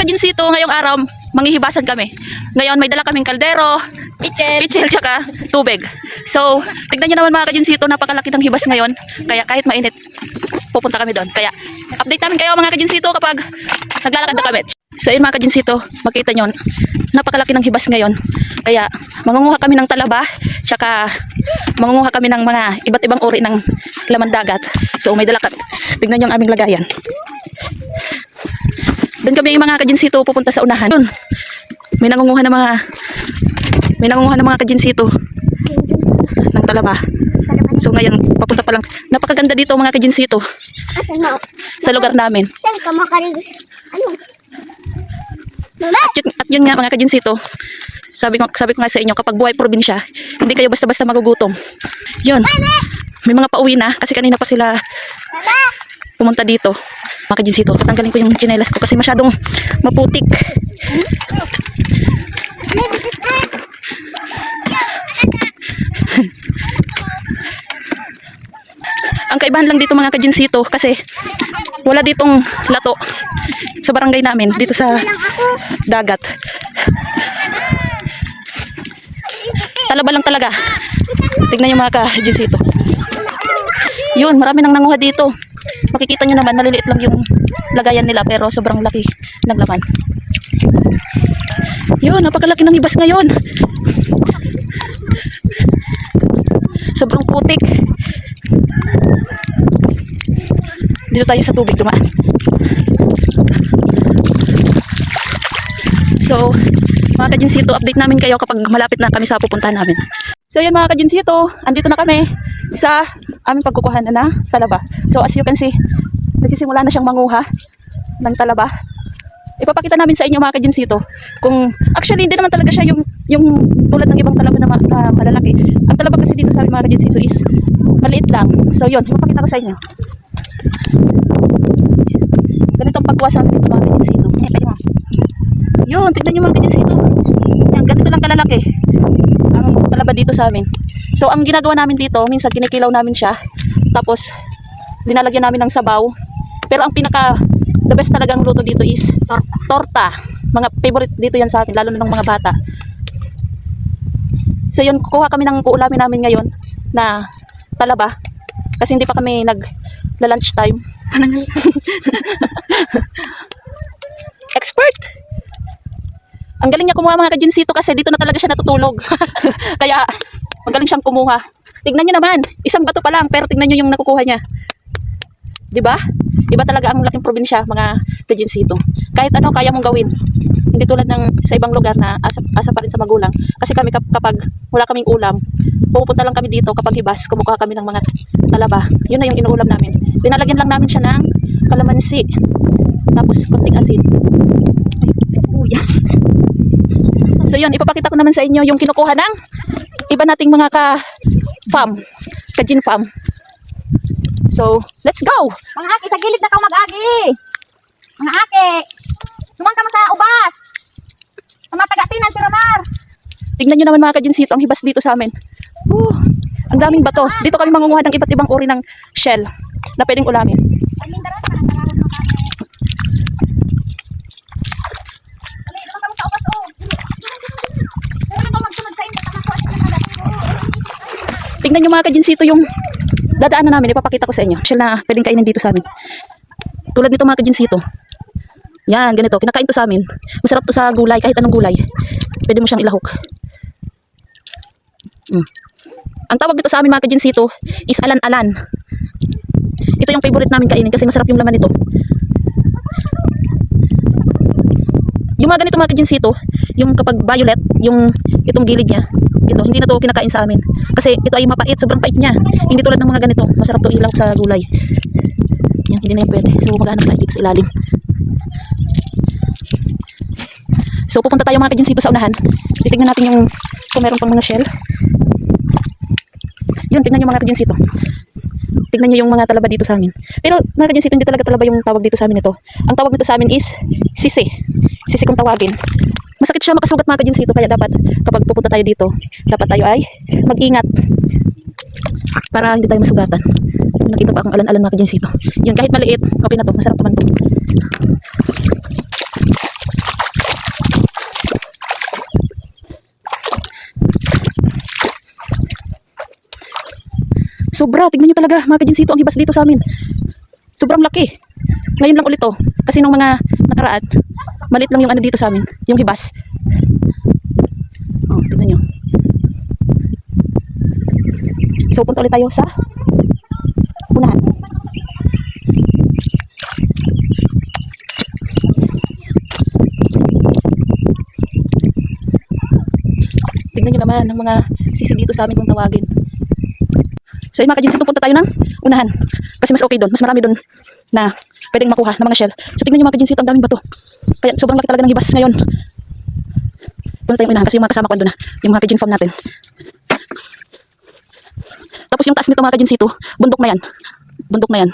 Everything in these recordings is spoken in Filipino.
kajinsito, ngayong araw, manghihibasan kami. Ngayon, may dala kaming kaldero, pichel, tsaka tubig. So, tignan nyo naman mga kajinsito, napakalaki ng hibas ngayon. Kaya kahit mainit, pupunta kami doon. Kaya, update namin kayo mga kajinsito kapag naglalakad na kami. So, yun mga kajinsito, makita nyo, napakalaki ng hibas ngayon. Kaya, mangunguha kami ng talaba, tsaka mangunguha kami ng mga iba't ibang uri ng laman dagat. So, may dala kami. Tignan nyo ang aming lagayan. Doon kami yung mga kajinsito pupunta sa unahan. Doon, may nangunguha ng mga kajinsito ng talaba. So ngayon, papunta pa lang. Napakaganda dito mga kajinsito sa lugar namin. At yun nga mga kajinsito, sabi ko nga sa inyo, kapag buhay probinsya, hindi kayo basta-basta magugutom. Yun, may mga pauwi na kasi kanina pa sila pumunta dito. Mga kajinsito, tatanggalin ko yung tsinelas ko kasi masyadong maputik. Ang kaibahan lang dito mga kajinsito kasi wala ditong lato sa barangay namin, dito sa dagat. Talaba lang talaga. Tignan yung mga kajinsito. Yun, marami nang nanguha dito. Makikita nyo naman, maliliit lang yung lagayan nila pero sobrang laki ng laman. Yun, napakalaki ng hibas ngayon. Sobrang putik. Dito tayo sa tubig dumaan. So, mga kajinsito, update namin kayo kapag malapit na kami sa pupuntahan namin. So yun mga kajinsito, andito na kami sa aming pagkukuhan na talaba. So as you can see, nagsisimula na siyang manguha ng talaba. Ipapakita namin sa inyo mga kajinsito kung actually hindi naman talaga siya yung tulad ng ibang talaba na malalaki. Ang talaba kasi dito sa aming mga kajinsito is maliit lang. So yun, ipapakita ko sa inyo. Ganito ang pagkuha sa amin dito mga kajinsito. Yun, tignan nyo mga kajinsito. Yan, ganito lang kalalaki ang talaba dito sa amin. So ang ginagawa namin dito, minsan kinikilaw namin siya, tapos linalagyan namin ng sabaw. Pero ang pinaka the best talagang luto dito is torta. Mga favorite dito yan sa amin, lalo na ng mga bata. So yun, kukuha kami ng uulamin namin ngayon na talaba kasi hindi pa kami nag-lunch time. Expert! Ang galing niya kumuha mga kajinsito kasi dito na talaga siya natutulog. Kaya magaling siyang kumuha. Tignan niyo naman, isang bato pa lang pero tignan niyo yung nakukuha niya. 'Di ba? Iba talaga ang laking probinsya mga kajinsito. Kahit ano kaya mong gawin. Hindi tulad ng sa ibang lugar na asa pa rin sa magulang. Kasi kami kapag wala kaming ulam, pupunta lang kami dito kapag hibas, kumukuha kami ng mga talaba. Yun na yung inuulam namin. Linalagyan lang namin siya ng kalamansi. Tapos konting asin. So yun, ipapakita ko naman sa inyo yung kinukuha ng iba nating mga kajin farm. So, let's go! Mga aki, sa gilid na ka mag-agi. Mga aki, sumang ka sa ubas. Sa mga taga-tinan si Ramar. Tingnan nyo naman mga kajinsito, ang hibas dito sa amin. Ang daming bato. Dito kami mangunguha ng iba't ibang uri ng shell na pwedeng ulamin. Tingnan nyo mga kajinsito yung dadaanan namin, ipapakita ko sa inyo. Shell na pwedeng kainin dito sa amin. Tulad nito mga kajinsito. Yan, ganito. Kinakain to sa amin. Masarap to sa gulay, kahit anong gulay. Pwede mo siyang ilahok. Ang tawag dito sa amin mga kajinsito is alan-alan. Ito yung favorite namin kainin kasi masarap yung laman nito. Yung mga ganito mga kajinsito, yung kapag violet, yung itong gilid niya, ito, hindi na to kinakain sa amin. Kasi ito ay mapait, sobrang pait niya. Hindi tulad ng mga ganito, masarap to ilaw sa gulay. Yan, hindi na yan pwede. So, maghanap tayo dito sa ilalim. So, pupunta tayo mga kajinsito sa unahan. Titignan natin yung kung meron pang mga shell. Yun, tignan yung mga kajinsito. Tignan nyo yung mga talaba dito sa amin. Pero mga kajinsito, hindi talaga talaba yung tawag dito sa amin ito. Ang tawag dito sa amin is sisi. Sisi kung tawagin. Masakit siya makasugat mga kajinsito, kaya dapat kapag pupunta tayo dito, dapat tayo ay mag-ingat para hindi tayo masugatan. Nakita pa akong alan-alan mga kajinsito. Yun, kahit maliit, okay na to, masarap naman to. Sobra, tignan nyo talaga mga kajinsito ang hibas dito sa amin. Sobrang laki. Ngayon lang ulit to. Kasi nung mga nakaraan, maliit lang yung ano dito sa amin, yung hibas. Oh, tignan nyo. So, punta ulit tayo sa unahan. Tignan nyo naman ang mga sisi dito sa amin kung tawagin. So yun mga kajinsito, punta tayo ng unahan. Kasi mas okay doon, mas marami doon na pwedeng makuha ng mga shell. So tignan nyo mga kajinsito, ang daming bato. Kaya sobrang laki talaga ng hibas ngayon. Punta tayong unahan kasi yung mga kasama ko doon na, yung mga kajin farm natin. Tapos yung taas nito mga kajinsito, bundok na yan. Bundok na yan.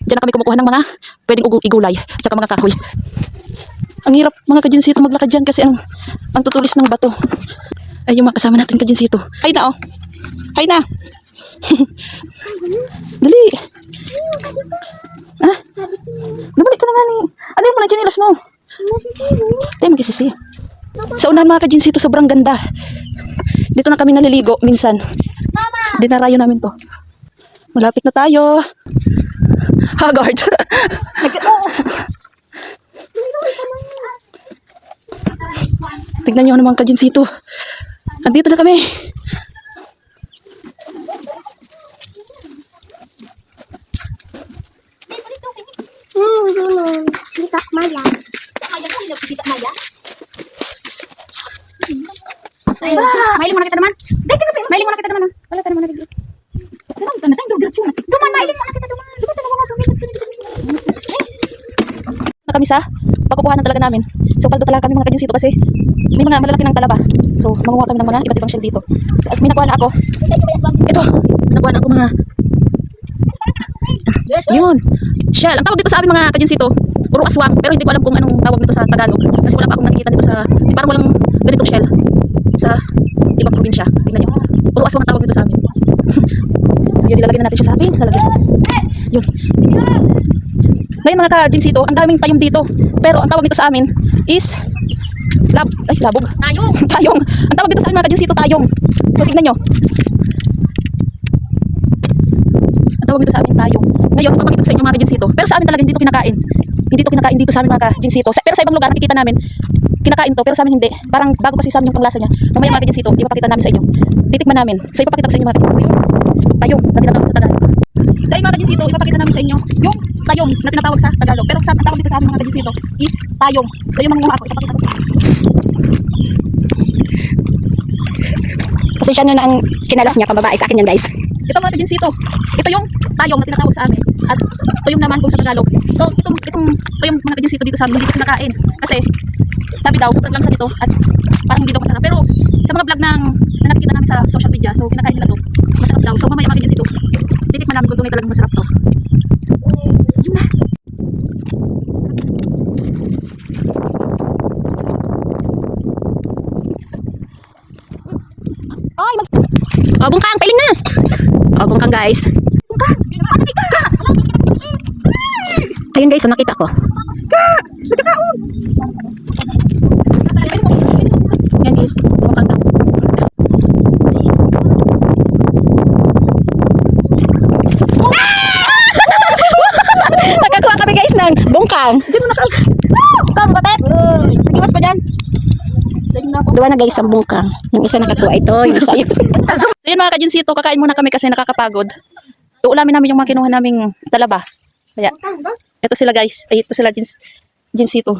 Diyan na kami kumukuha ng mga pwedeng igulay at saka mga kahoy. Ang hirap mga kajinsito maglakad dyan kasi ang tutulis ng bato. Ay yung mga kasama natin kajinsito. Hay na oh. Hay na. Dali. Ah? Nabalik ka na nga ni. Alin mo na dyan ilas mo. Tayo magsisisi. Sa unahan mga kajinsito, sobrang ganda. Dito na kami naliligo minsan. Dinarayo namin to. Malapit na tayo. Haggard. Tignan nyo naman kajinsito. Andito na kami. Kita Maya. Mailing muna kita naman. Dek, mailing muna kita naman. Wala tayo naman na bigla. Duman, mailing muna kita duman. Na kami sa pagkukuhanan talaga namin. So paldo talaga kami mga kajinsito kasi may mga malalaki ng talaba. So manguha kami ng mga iba't ibang shell dito. So, as may nakuha na ako. Ito, may nakuha na ako mga yun. Shell. Ang tawag dito sa amin mga kajinsito, puro aswang. Pero hindi ko alam kung anong tawag nito sa Tagalog. Kasi wala pa akong nakikita dito sa, parang walang ganitong shell sa ibang probinsya. Tingnan nyo. Puro aswang ang tawag dito sa amin. So yun, ilalagay na natin siya sa ating lalagyan. Yun. Ngayon mga kajinsito, ang daming tayong dito. Pero ang tawag dito sa amin is labog. Tayong. Tayong. Ang tawag dito sa amin mga kajinsito, tayong. So tingnan nyo. Ang tawag dito sa amin, tayong. Ngayon, ipapakita ko sa inyo mga kajinsito. Pero sa amin talaga hindi ito kinakain. Hindi ito kinakain dito sa amin mga kajinsito. Pero sa ibang lugar nakikita namin, kinakain to. Pero sa amin hindi. Parang bago kasi sa amin yung panglasa niya. Mamaya mga kajinsito, ipapakita namin sa inyo. Titikman namin. So ipapakita ko sa inyo mga kajinsito. Tayong na tinatawag sa Tagalog. So yung mga kajinsito, ipapakita namin sa inyo yung tayong na tinatawag sa Tagalog. Pero sa tawag dito sa amin mga kajinsito is tayong. So yung mga ako, ipapakita ko. Pasensya nyo na ang kinalas niya, pambabae sa akin yan guys. Ito mga kajinsito, ito yung tayong na tinatawag sa amin. At tuyong naman kung sa Tagalog. So itong tuyong mga kajinsito dito sa amin, hindi ko kinakain. Kasi sabi daw, sobrang langsa nito at parang hindi daw masarap. Pero sa mga vlog na nakikita namin sa social media, so kinakain nila to, masarap daw. So mamaya mga kajinsito, titikman namin kung tunay talagang masarap to. Yun na. Ay, oh, bungkang, pailing na. Oh, bungkang guys. Bungkang. Ayun guys, so nakita ko. Yan guys, bungkang daw. Nakakuha kami guys ng bungkang. Hindi mo nakal. Bungkang, batet. Nagiwas pa dyan. Dua na guys ang bungkang. Yung isa nakakuha ito, yung isa yun. So yun mga kajinsito, kakain muna kami kasi nakakapagod. Uulamin namin yung mga kinuha naming talaba. Kaya, ito sila guys. Ay, ito sila jinsito.